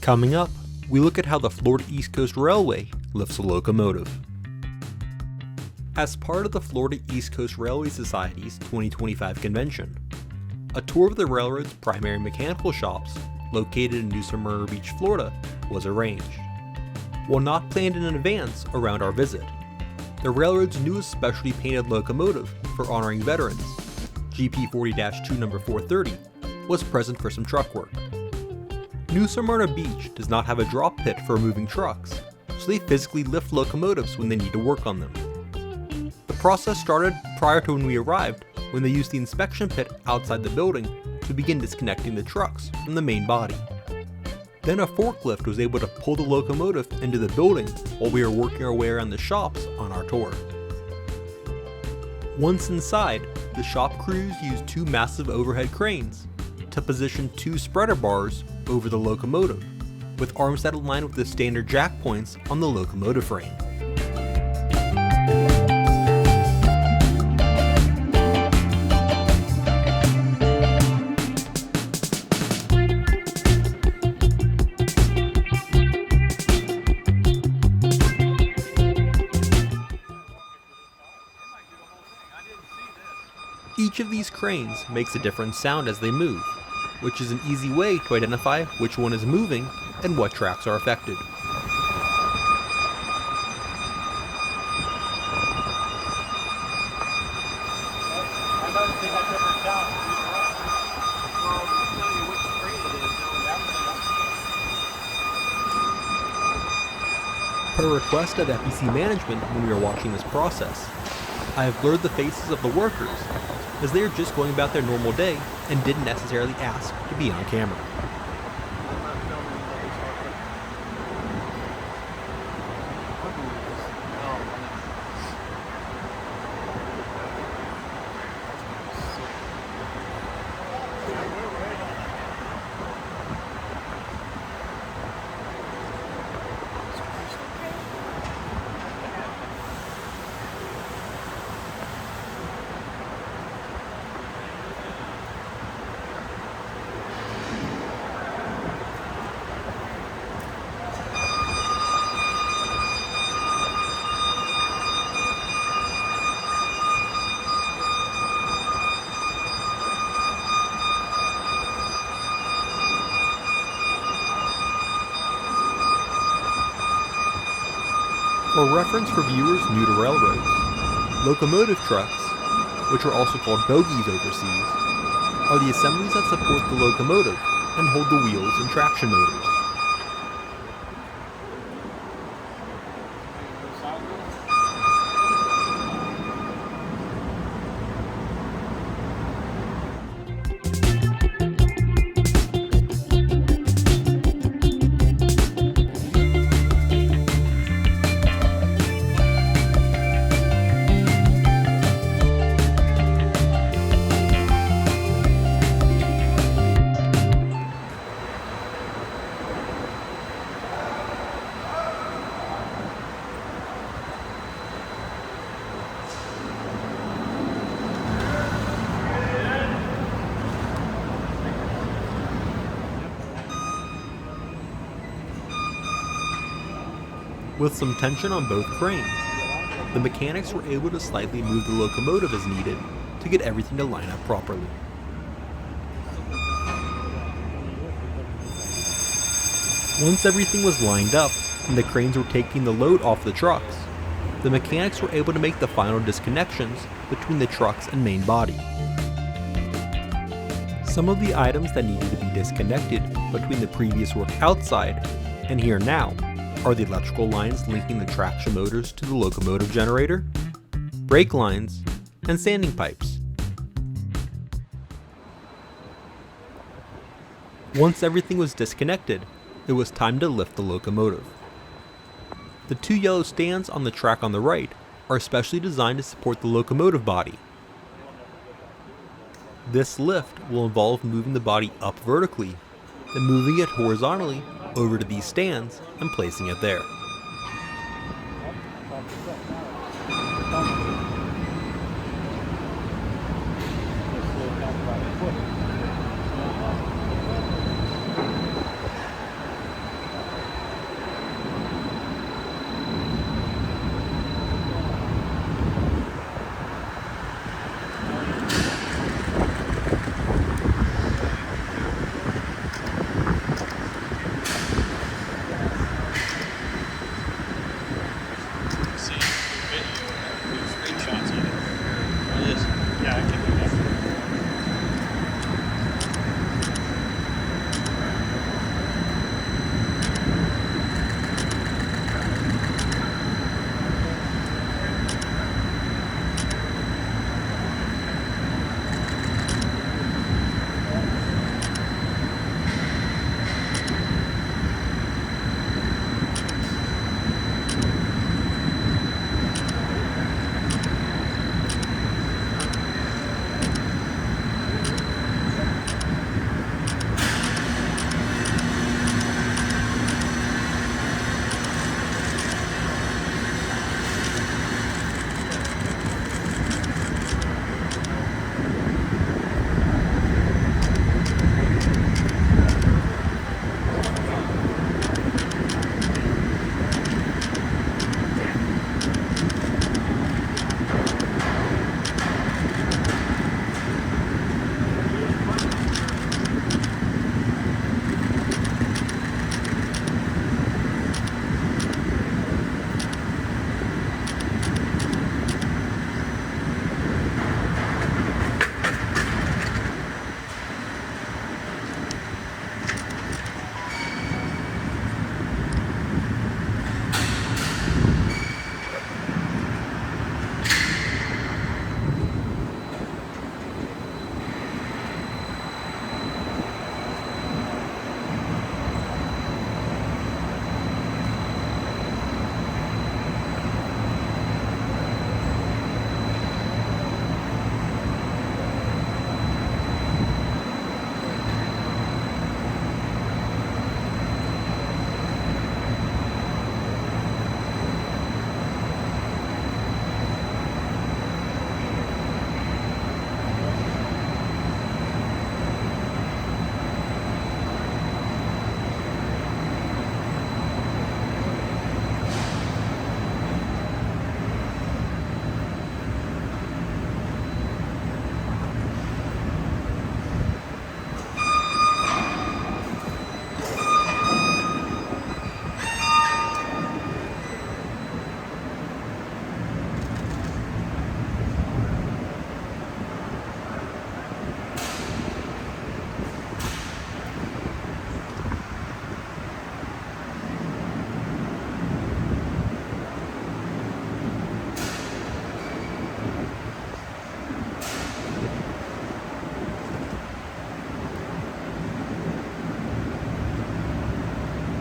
Coming up, we look at how the Florida East Coast Railway lifts a locomotive. As part of the Florida East Coast Railway Society's 2025 convention, a tour of the railroad's primary mechanical shops, located in New Smyrna Beach, Florida, was arranged. While not planned in advance around our visit, the railroad's newest specialty painted locomotive for honoring veterans, GP40-2 number 430, was present for some truck work. New Smyrna Beach does not have a drop pit for moving trucks, so they physically lift locomotives when they need to work on them. The process started prior to when we arrived, when they used the inspection pit outside the building to begin disconnecting the trucks from the main body. Then a forklift was able to pull the locomotive into the building while we were working our way around the shops on our tour. Once inside, the shop crews used two massive overhead cranes to position two spreader bars over the locomotive, with arms that align with the standard jack points on the locomotive frame. Each of these cranes makes a different sound as they move, which is an easy way to identify which one is moving and what tracks are affected. Per request of FEC management when we were watching this process, I have blurred the faces of the workers, as they are just going about their normal day and didn't necessarily ask to be on camera. For reference for viewers new to railroads, locomotive trucks, which are also called bogies overseas, are the assemblies that support the locomotive and hold the wheels and traction motors. With some tension on both cranes, the mechanics were able to slightly move the locomotive as needed to get everything to line up properly. Once everything was lined up and the cranes were taking the load off the trucks, the mechanics were able to make the final disconnections between the trucks and main body. Some of the items that needed to be disconnected between the previous work outside and here now are the electrical lines linking the traction motors to the locomotive generator, brake lines, and sanding pipes. Once everything was disconnected, it was time to lift the locomotive. The two yellow stands on the track on the right are specially designed to support the locomotive body. This lift will involve moving the body up vertically, then moving it horizontally over to these stands and placing it there.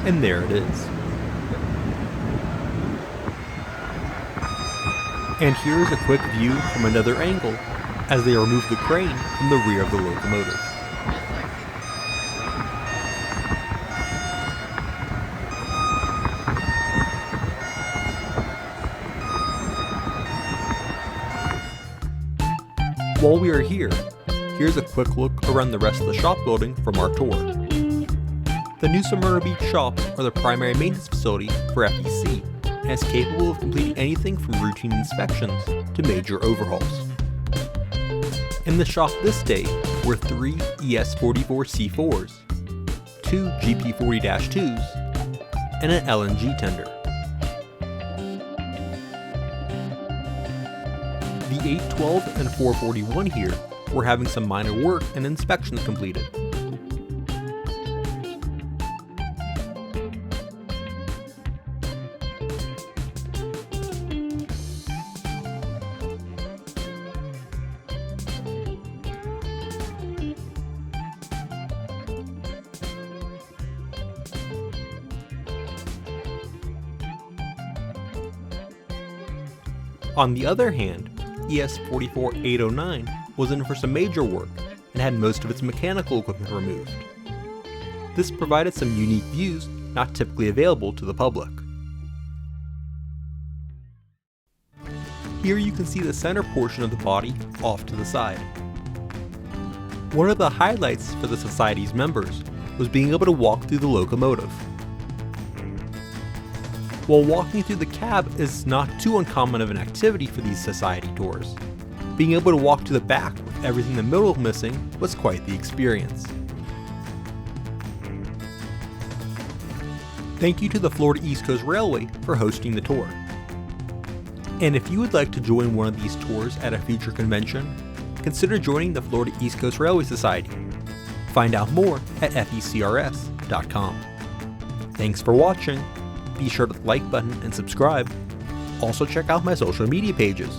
And there it is. And here's a quick view from another angle as they remove the crane from the rear of the locomotive. While we are here, here's a quick look around the rest of the shop building from our tour. The new Smyrna Beach shops are the primary maintenance facility for FEC and is capable of completing anything from routine inspections to major overhauls. In the shop this day were 3 ES44C4s, 2 GP40-2s, and an LNG tender. The 812 and 441 here were having some minor work and inspections completed. On the other hand, ES44-809 was in for some major work and had most of its mechanical equipment removed. This provided some unique views not typically available to the public. Here you can see the center portion of the body off to the side. One of the highlights for the Society's members was being able to walk through the locomotive. While walking through the cab is not too uncommon of an activity for these Society tours, being able to walk to the back with everything in the middle missing was quite the experience. Thank you to the Florida East Coast Railway for hosting the tour. And if you would like to join one of these tours at a future convention, consider joining the Florida East Coast Railway Society. Find out more at fecrs.com. Thanks for watching. Be sure to like button and subscribe. Also check out my social media pages.